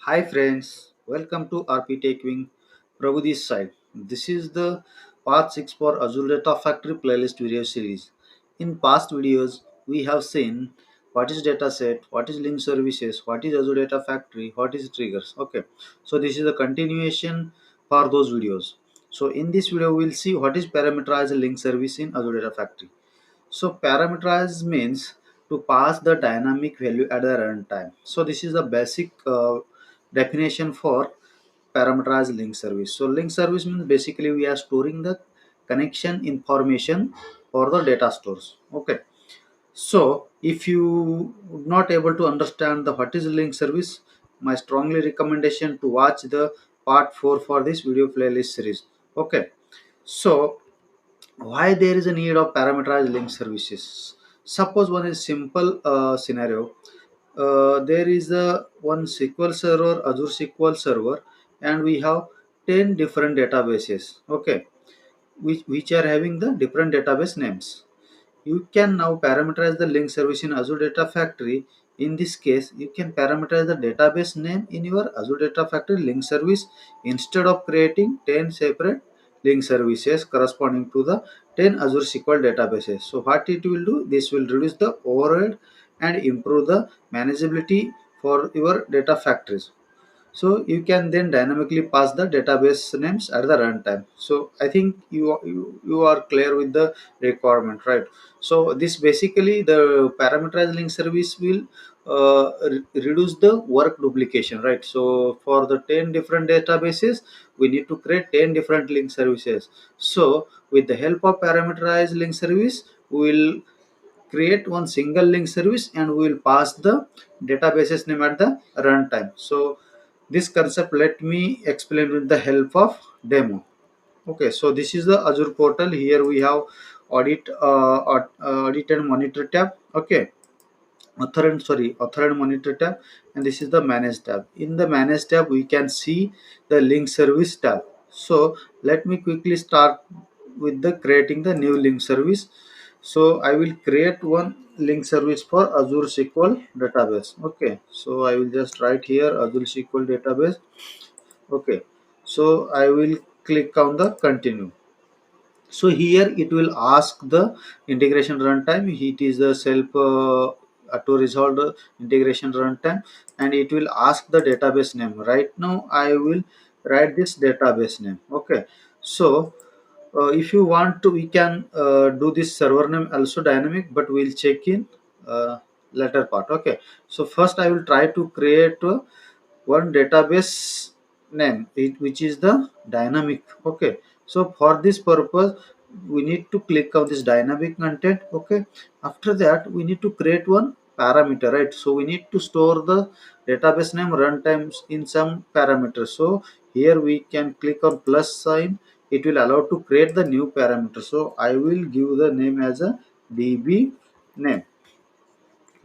Hi friends, welcome to RP Tech Wing. Prabhu this side. This is the part 6 for Azure Data Factory playlist video series. In past videos, we have seen what is dataset, what is link services, what is Azure Data Factory, what is triggers. Okay, so this is a continuation for those videos. So in this video, we'll see what is parameterized link service in Azure Data Factory. So parameterize means to pass the dynamic value at the runtime. So this is the basic definition for parameterized link service. So link service means basically we are storing the connection information for the data stores. Okay. So if you not able to understand the what is link service, my strongly recommendation to watch the part 4 for this video playlist series. Okay. So why there is a need of parameterized link services? Suppose one is simple scenario. There is a one SQL server, Azure SQL server, and we have 10 different databases. Okay, which are having the different database names. You can now parameterize the link service in Azure Data Factory. In this case, you can parameterize the database name in your Azure Data Factory link service instead of creating 10 separate link services corresponding to the 10 Azure SQL databases. So what it will do, this will reduce the overhead and improve the manageability for your data factories. So you can then dynamically pass the database names at the runtime. So I think you are clear with the requirement, right? So this basically the parameterized link service will reduce the work duplication, right? So for the 10 different databases, we need to create 10 different link services. So with the help of parameterized link service, we will create one single link service and we will pass the databases name at the runtime. So this concept let me explain with the help of demo. Okay, so this is the Azure portal. Here we have audit and monitor tab. Okay, author and monitor tab, and this is the manage tab. In the manage tab we can see the link service tab. So let me quickly start with the creating the new link service. So I will create one link service for Azure SQL database. Okay, so I will just write here Azure SQL database. Okay, so I will click on the continue. So here it will ask the integration runtime. It is the self auto resolved integration runtime, and it will ask the database name. Right now I will write this database name. Okay, so if you want to, we can do this server name also dynamic, but we'll check in later part. Okay, so first I will try to create one database name which is the dynamic. Okay, so for this purpose we need to click on this dynamic content. Okay, after that we need to create one parameter, right? So we need to store the database name runtimes in some parameter. So here we can click on plus sign. It will allow to create the new parameter. So I will give the name as a db name.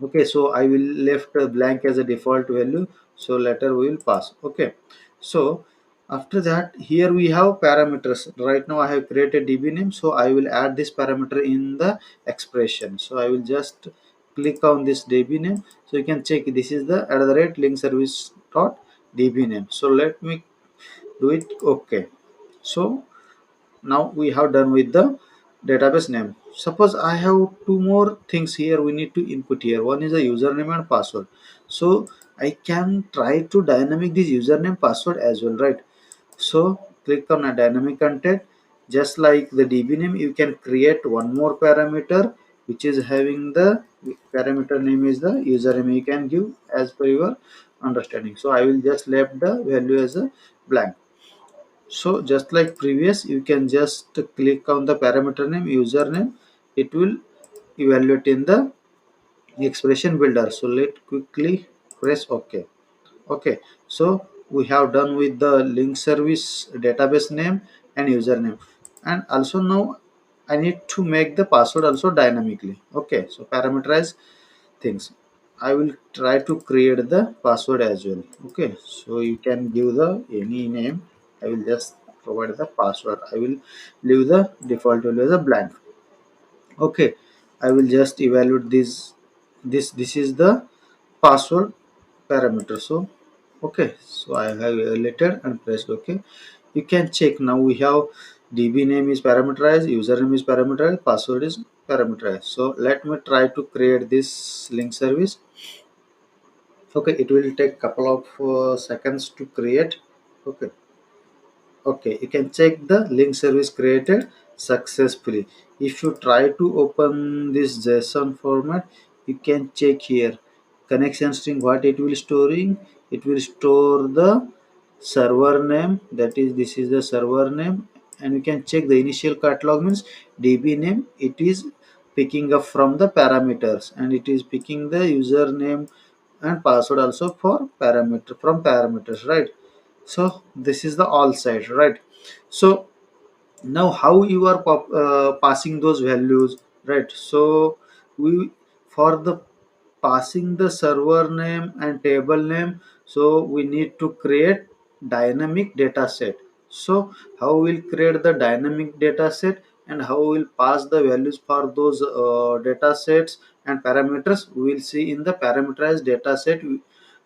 Okay, so I will left blank as a default value. So later we will pass. Okay, so after that here we have parameters. Right now I have created db name, so I will add this parameter in the expression. So I will just click on this db name. So you can check this is the @link service dot db name. So let me do it. Okay, so now we have done with the database name. Suppose I have two more things here we need to input here. One is the username and password. So I can try to dynamic this username password as well, right? So click on a dynamic content. Just like the db name, you can create one more parameter which is having the parameter name is the username. You can give as per your understanding. So I will just left the value as a blank. So just like previous, you can just click on the parameter name username. It will evaluate in the expression builder. So let quickly press OK. Okay, so we have done with the link service database name and username, and also now I need to make the password also dynamically. Okay, so parameterize things. I will try to create the password as well. Okay, so you can give the any name. I will just provide the password. I will leave the default value as a blank. Okay, I will just evaluate this. This is the password parameter. So Okay, so I have elected and pressed OK. You can check now. We have DB name is parameterized, username is parameterized, password is parameterized. So let me try to create this link service. Okay, it will take couple of seconds to create. Okay. Okay, you can check the link service created successfully. If you try to open this JSON format, you can check here connection string. What it will storing, it will store the server name, that is this is the server name. And you can check the initial catalog means DB name, it is picking up from the parameters, and it is picking the username and password also for parameter from parameters, right? So this is the all side, right? So now how you are passing those values, right? So we, for the passing the server name and table name, so we need to create dynamic data set. So how we'll create the dynamic data set and how we'll pass the values for those data sets and parameters, we will see in the parameterized data set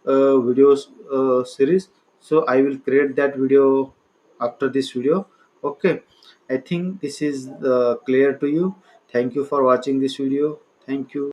videos series. So I will create that video after this video. Okay, I think this is clear to you. Thank you for watching this video. Thank you.